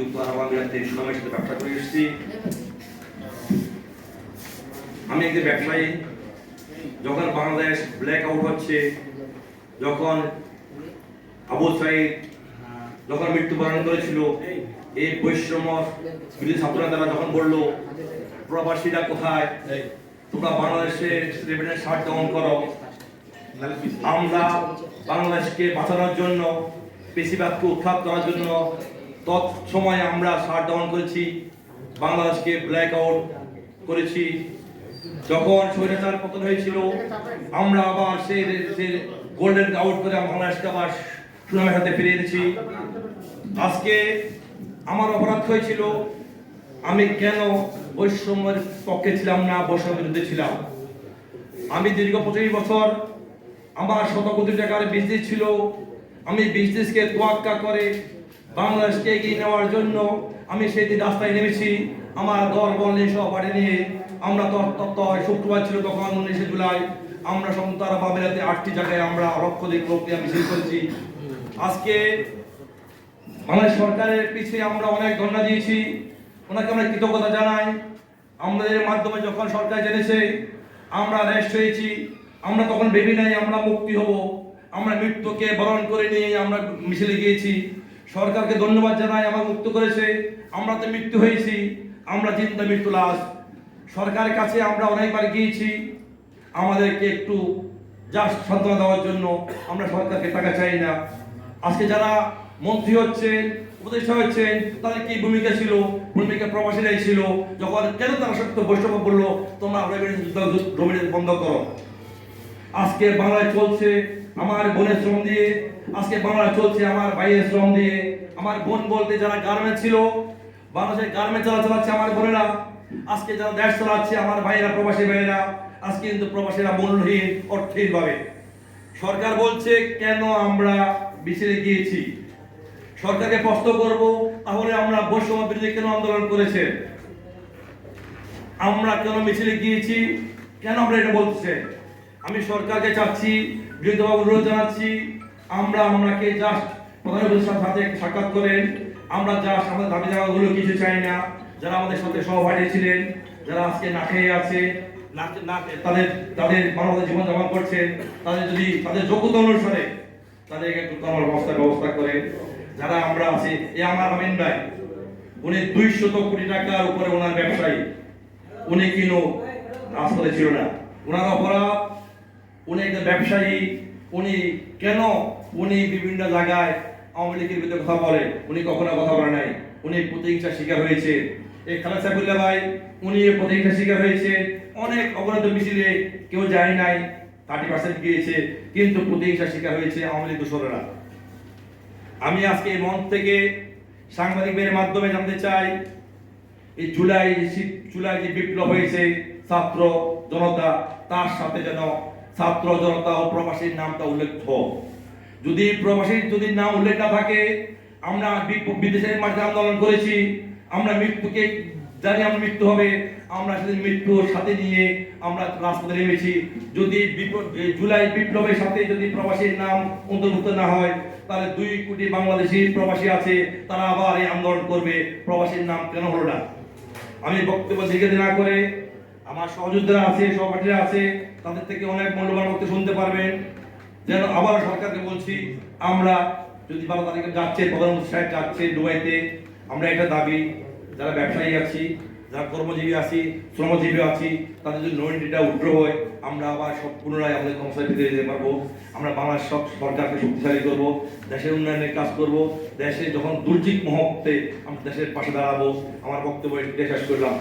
সংযুক্ত আরব আমিরাতে সুনামের সাথে ব্যবসা করে এসেছি। আমি একজন ব্যবসায়ী। যখন বাংলাদেশ ব্ল্যাক আউট হচ্ছে, যখন আবু সাইদ যখন মৃত্যুবরণ করেছিল, এই বৈষম্য বিরোধী ছাত্ররা তারা যখন বলল প্রবাসীরা কোথায়, তোমরা বাংলাদেশের রেভিনিউ শাট ডাউন করো, আমরা বাংলাদেশকে বাঁচানোর জন্য, পেশিবাদকে উৎখাত করার জন্য তৎসময় আমরা শাট ডাউন করেছি, বাংলাদেশকে ব্ল্যাক আউট করেছি। যখন স্বৈরাচার পতন হয়েছিল, আমরা আবার সেই গোল্ডেন আউট করে বাংলাদেশকে আবার সুনামের সাথে ফিরিয়ে এনেছি। আজকে আমার অপরাধ হয়েছিল, আমি কেন বৈষম্যের পক্ষে ছিলাম না, বৈষম্যের বিরুদ্ধে ছিলাম। আমি দীর্ঘ 25 বছর আমার শত কোটি টাকার বিজনেস ছিল। আমি বিজনেসকে তোয়াক্কা করে বাংলাদেশকে এগিয়ে নেওয়ার জন্য আমি সেই দিন রাস্তায় নেমেছি। আমার দল বল সহপাঠী নিয়ে আমরা শুক্রবার ছিল তখন 19 জুলাই, আমরা সংযুক্ত আরব আমিরাতে 8টি জায়গায় আমরা লক্ষাধিক লোককে মিছিল করেছি। আজকে বাংলাদেশ সরকারের পিছিয়ে আমরা অনেক ধর্ণা দিয়েছি, ওনাকে আমরা কৃতজ্ঞতা জানাই। আমাদের মাধ্যমে যখন সরকার জেনেছে আমরা অ্যারেস্ট হয়েছি, আমরা তখন ভেবে নাই আমরা মুক্তি হব, আমরা মৃত্যুকে বরণ করে নিয়ে আমরা মিছিলে গিয়েছি। সরকারকে ধন্যবাদ জানাই, আমার মুক্ত করেছে। আমরা তো মৃত্যু হয়েছি, আমরা চিন্তা মৃত্যু লাশ। সরকারের কাছে আমরা অনেকবার গিয়েছি, আমাদেরকে একটু জাস্ট সান্ত্বনা দেওয়ার জন্য। আমরা সরকারকে টাকা চাই না। আজকে যারা মন্ত্রী হচ্ছেন, উপদেষ্টা হচ্ছেন, তাদের কি ভূমিকা ছিল? ভূমিকা প্রবাসীরাই ছিল। যখন কেন তারা সত্য বৈষম্য বললো তোমরা রেভিনিউ বন্ধ করো। আজকে বাংলায় চলছে আমার বোনের শ্রম দিয়ে, আজকে বাংলায় চলছে আমার ভাইয়ের শ্রম দিয়ে। আমার বোন বলতে যারা গার্মেন্টস ছিল, বাংলাদেশের গার্মেন্টস যারা চালাচ্ছে আমার বোনেরা, আজকে যারা দেশ চালাচ্ছে আমার ভাইয়েরা, প্রবাসী ভাইয়েরা। আজকে কিন্তু প্রবাসীরা মূল্যহীন, অর্থহীন ভাবে। সরকার বলছে কেন আমরা মিছিলে গিয়েছি। সরকারকে প্রশ্ন করব, তাহলে আমরা বৈষম্য বিরোধী কেন আন্দোলন করেছে, আমরা কেন মিছিলে গিয়েছি, কেন আমরা এটা বলতেছে। আমি সরকারকে চাচ্ছি, বিরোধীভাবে অনুরোধ জানাচ্ছি, আমরাকে জাস্ট প্রধান উপদেষ্টার সাথে সাক্ষাৎ করেন। আমরা জাস্ট আমাদের দাবি দাওয়াগুলো কিছু চাই না। যারা আমাদের সাথে সহপাঠী ছিলেন, যারা আজকে না খেয়ে আছে, তাদের মানবতার জীবন যাপন করছেন, তাদের যদি তাদের যোগ্যতা অনুসারে তাদেরকে একটু ব্যবস্থা করেন। যারা আমরা আছি, আমার আমিন ভাই, উনি 200 কোটি টাকার উপরে ওনার ব্যবসায়ী, উনি কিনো রাস্তাতে ছিল না। ওনার অপরাধ, উনি একজন ব্যবসায়ী। উনি বিভিন্ন জায়গায় আওয়ামী লীগের বিরুদ্ধে কথা বলে, উনি কখনো কথা বলে নাই। উনি প্রতিহিংসার শিকার হয়েছে। এই খালেদ সাইফুল্লাহ ভাই, উনি প্রতিহিংসার শিকার হয়েছে। অনেক অবরোধ মিছিলে কেউ যায় নাই, 30% গিয়েছে, কিন্তু প্রতিহিংসার শিকার হয়েছে আওয়ামী লীগ দোসরেরা। আমি আজকে এই মঞ্চ থেকে সাংবাদিকদের মাধ্যমে জানতে চাই, এই জুলাই যে বিপ্লব হয়েছে ছাত্র জনতা, তার সাথে যেন ছাত্র জনতা ও প্রবাসীর নামটা উল্লেখ হোক। যদি প্রবাসীর নাম উল্লেখ না থাকে, আমরা বিদেশের মাঠে আন্দোলন করেছি, আমরা মৃত্যুকে জানি আমরা মৃত্যু হবে, আমরা সেদিন মৃত্যুর সাথে নিয়ে আমরা রাজপথে নেমেছি। যদি জুলাই বিপ্লবের সাথে যদি প্রবাসীর নাম অন্তর্ভুক্ত না হয়, তাহলে 2 কোটি বাংলাদেশি প্রবাসী আছে, তারা আবার এই আন্দোলন করবে, প্রবাসীর নাম কেন হলো না। আমি বক্তব্য দীর্ঘায়িত না করে, আমার সহযোদ্ধারা আছে, সহপাঠীরা আছে, তাদের থেকে অনেক মূল্যবান বক্তব্য শুনতে পারবেন। যেন আবার সরকারকে বলছি, আমরা যদি 12 তারিখে যাচ্ছে, প্রধানমন্ত্রী সাহেব যাচ্ছে দুবাইতে, আমরা এটা দাবি, যারা ব্যবসায়ী আছি, যারা কর্মজীবী আছি, শ্রমজীবী আছি, তাদের যদি নোটিটা উইথড্র হয়, আমরা আবার সব পুনরায় আমাদের কর্মচারী ফিরে যেতে পারবো। আমরা বাংলাদেশ সরকারকে শক্তিশালী করবো, দেশের উন্নয়নের কাজ করব, দেশে যখন দুর্যোগ মুহূর্তে আমরা দেশের পাশে দাঁড়াবো। আমার বক্তব্য শেষ করলাম।